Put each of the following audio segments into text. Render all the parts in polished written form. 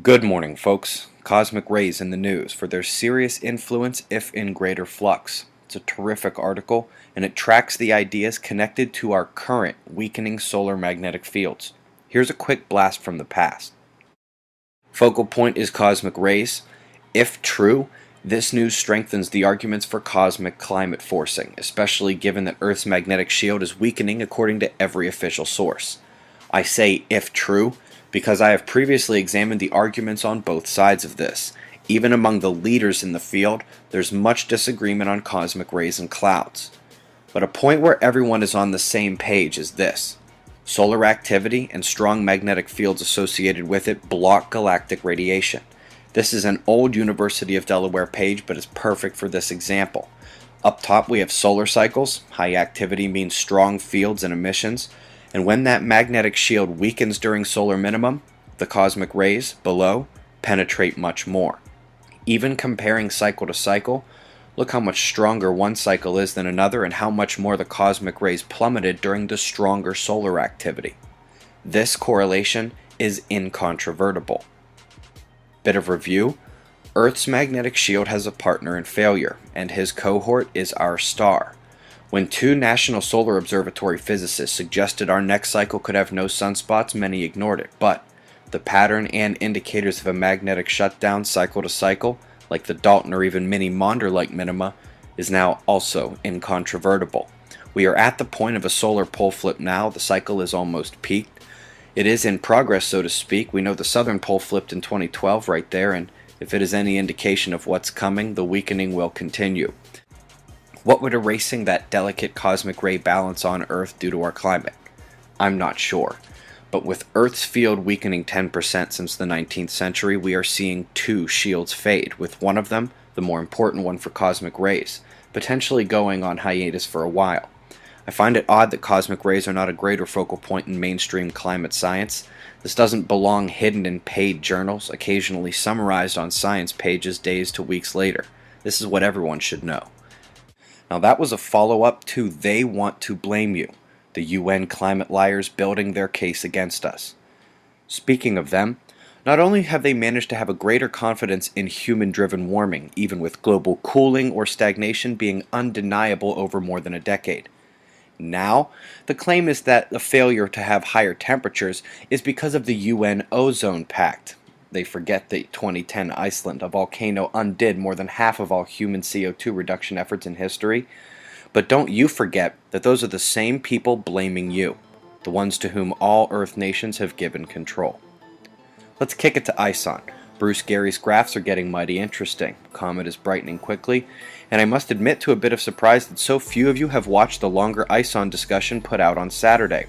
Good morning, folks. Cosmic rays in the news for their serious influence if in greater flux. It's a terrific article, and it tracks the ideas connected to our current weakening solar magnetic fields. Here's a quick blast from the past. Focal point is cosmic rays. If true, this news strengthens the arguments for cosmic climate forcing, especially given that Earth's magnetic shield is weakening according to every official source. I say if true because I have previously examined the arguments on both sides of this. Even among the leaders in the field, there's much disagreement on cosmic rays and clouds. But a point where everyone is on the same page is this. Solar activity and strong magnetic fields associated with it block galactic radiation. This is an old University of Delaware page, but it's perfect for this example. Up top we have solar cycles. High activity means strong fields and emissions. And when that magnetic shield weakens during solar minimum, the cosmic rays below penetrate much more. Even comparing cycle to cycle, look how much stronger one cycle is than another and how much more the cosmic rays plummeted during the stronger solar activity. This correlation is incontrovertible. Bit of review. Earth's magnetic shield has a partner in failure, and his cohort is our star. When two National Solar Observatory physicists suggested our next cycle could have no sunspots, many ignored it, but the pattern and indicators of a magnetic shutdown cycle to cycle, like the Dalton or even mini Maunder-like minima, is now also incontrovertible. We are at the point of a solar pole flip now. The cycle is almost peaked. It is in progress, so to speak. We know the southern pole flipped in 2012 right there, and if it is any indication of what's coming, the weakening will continue. What would erasing that delicate cosmic ray balance on Earth do to our climate? I'm not sure. But with Earth's field weakening 10% since the 19th century, we are seeing two shields fade, with one of them, the more important one for cosmic rays, potentially going on hiatus for a while. I find it odd that cosmic rays are not a greater focal point in mainstream climate science. This doesn't belong hidden in paid journals, occasionally summarized on science pages days to weeks later. This is what everyone should know. Now that was a follow-up to "They want to blame you," the UN climate liars building their case against us. Speaking of them, not only have they managed to have a greater confidence in human-driven warming, even with global cooling or stagnation being undeniable over more than a decade. Now, the claim is that the failure to have higher temperatures is because of the UN Ozone Pact. They forget that 2010 Iceland, a volcano, undid more than half of all human CO2 reduction efforts in history. But don't you forget that those are the same people blaming you, the ones to whom all Earth nations have given control. Let's kick it to ISON. Bruce Gary's graphs are getting mighty interesting. Comet is brightening quickly, and I must admit to a bit of surprise that so few of you have watched the longer ISON discussion put out on Saturday.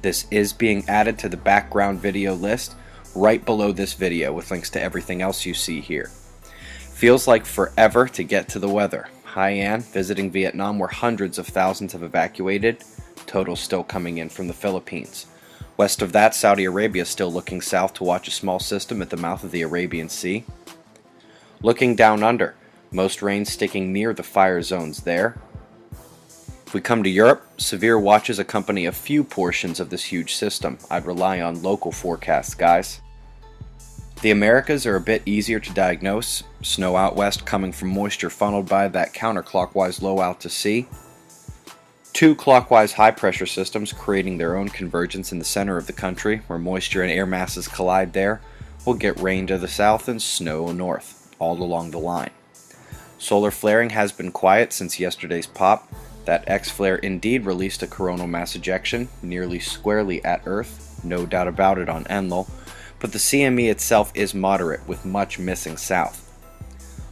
This is being added to the background video list, right below this video with links to everything else you see here. Feels like forever to get to the weather. Haiyan, visiting Vietnam, where hundreds of thousands have evacuated. Total still coming in from the Philippines. West of that, Saudi Arabia still looking south to watch a small system at the mouth of the Arabian Sea. Looking down under, most rain sticking near the fire zones there. If we come to Europe, severe watches accompany a few portions of this huge system. I'd rely on local forecasts, guys. The Americas are a bit easier to diagnose. Snow out west coming from moisture funneled by that counterclockwise low out to sea. Two clockwise high pressure systems creating their own convergence in the center of the country, where moisture and air masses collide there. We'll get rain to the south and snow north, all along the line. Solar flaring has been quiet since yesterday's pop. That X-flare indeed released a coronal mass ejection, nearly squarely at Earth, no doubt about it on Enlil, but the CME itself is moderate, with much missing south.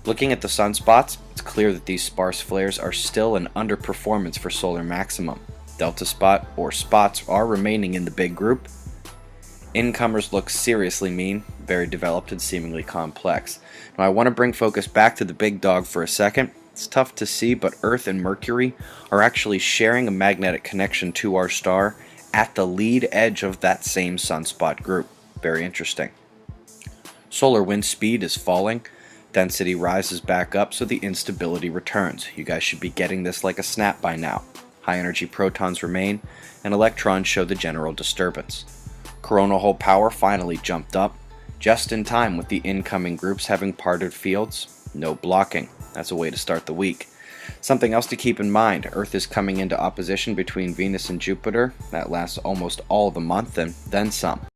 Looking at the sunspots, it's clear that these sparse flares are still an underperformance for solar maximum. Delta spot, or spots, are remaining in the big group. Incomers look seriously mean, very developed and seemingly complex. Now I want to bring focus back to the big dog for a second. It's tough to see, but Earth and Mercury are actually sharing a magnetic connection to our star at the lead edge of that same sunspot group. Very interesting. Solar wind speed is falling, density rises back up, so the instability returns. You guys should be getting this like a snap by now. High energy protons remain, and electrons show the general disturbance. Coronal hole power finally jumped up. just in time with the incoming groups having parted fields. No blocking. That's a way to start the week. Something else to keep in mind, Earth is coming into opposition between Venus and Jupiter. That lasts almost all the month and then some.